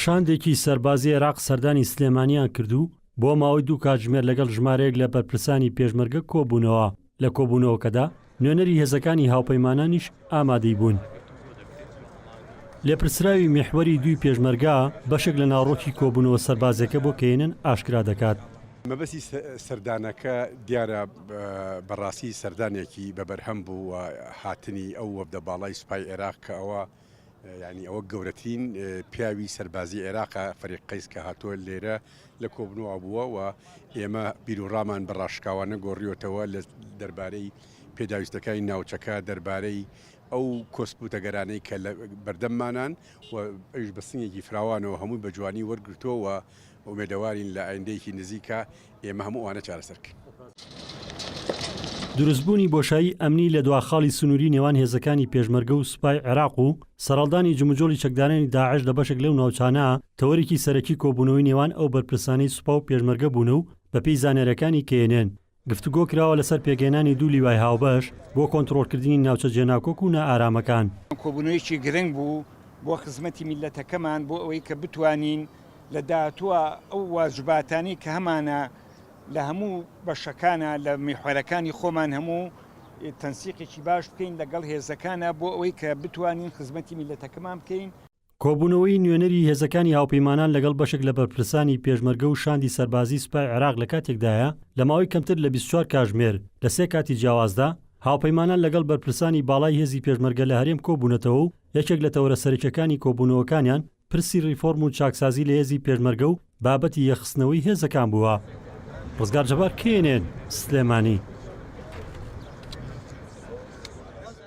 شاندێکی سەربازی عێراق سەردانی سلێمانیان کردو بۆ ماوەی 2 کاتژمێر لەگەڵ ژمارەیەک لە بەرپرسانی پێشمەرگە کۆبوونەوە. لە کۆبوونەوەکەدا نوێنەری هێزەکانی هاوپەیمانانیش ئامادەی بوون. لێپرسراوی میحوەری دوی پێشمەرگە بەشێک لە ناڕۆکی کۆبوونەوە سەربازەکە بۆ کێنن ئاشکرا دەکات. مەبەستی سەردانەکە دیارە بەڕاستی سەردانێکی بەبەرهەم بوو و هاتنی ئەو وەبدە باڵای سوپای عێراق کە ئەوە ینی ئەوە گەورەترین پیاوی سەربازی عێراقە فەریق قەیس کە هاتووە لێرە لە کۆبنەوە بووە و ئێمە بیرروڕامان بەڕاشکاوانە گۆڕیوتەوە لە دەربارەی پێداویستەکانی ناوچەکە دەربارەی ئەو کۆسپوتەگەرانەی کە لە بەردەممانان و ئەوش بەسنگێکی فراوانەوە هەمووی بە جوانی وەرگرتووە و ئومێدەوارین لە ئایندەیەکی نزیکە ئێمە هەموو ئەوانە چارەسەرکەین. دروستبوونی بۆشایی ئەمنی لە دواخاڵی سنووری نێوان هێزەکانی پێشمەرگە و سوپای عێراق و سەرەڵدانی جموجۆڵی چەکدارانی داعش لە بەشێک لەو ناوچانە تەوەرێکی سەرەکی کۆبوونەوەی نێوان ئەو بەرپرسانەی سوپا و پێشمەرگە بوون و بەپێی زانێرەکانی کێنێن. گفتوگۆ کراوە لەسەر پێگەێنانی دوو لیوای هاوبەش بۆ کۆنتڕۆڵکردنی ناوچە جێناکۆک و نائارامەکان. کۆبوونەوەیەکی گرنگ بوو بۆ خزمەتی میلەتەکەمان بۆ ئەوەی کە بتوانین لە داهاتووە ئەو واجباتانی کە هەمانە لە هەموو بەشەکانە لە میحوەرەکانی خۆمان هەموو تەنسیقێکی باش بکەین لەگەڵ هێزەکانە بۆ ئەوەی کە بتوانین خزمەتی میلەتەکەمان بکەین. کۆبوونەوەی نوێنەری هێزەکانی هاوپەیمانان لەگەڵ بەشێک لە بەرپرسانی پێشمەرگە و شاندی سەربازی سوپای عێراق لە کاتێکدایە لە ماوەی کەمتر لە 24 کاتژمێر لە 3 کاتی جیاوازدا هاوپەیمانان لەگەڵ بەرپرسانی باڵای هێزی پێشمەرگە لە هەرێم کۆبوونەتەوە و یەکێک لە تەورە سەرەکیەکانی کۆبوونەوەکانیان پرسی ریفۆرم و چاکسازی لە هێزی پێشمەرگە و بابەتی یەخستنەوەی هێزەکان بووە. ڕزگار جەبار کێنێن سلێمانی.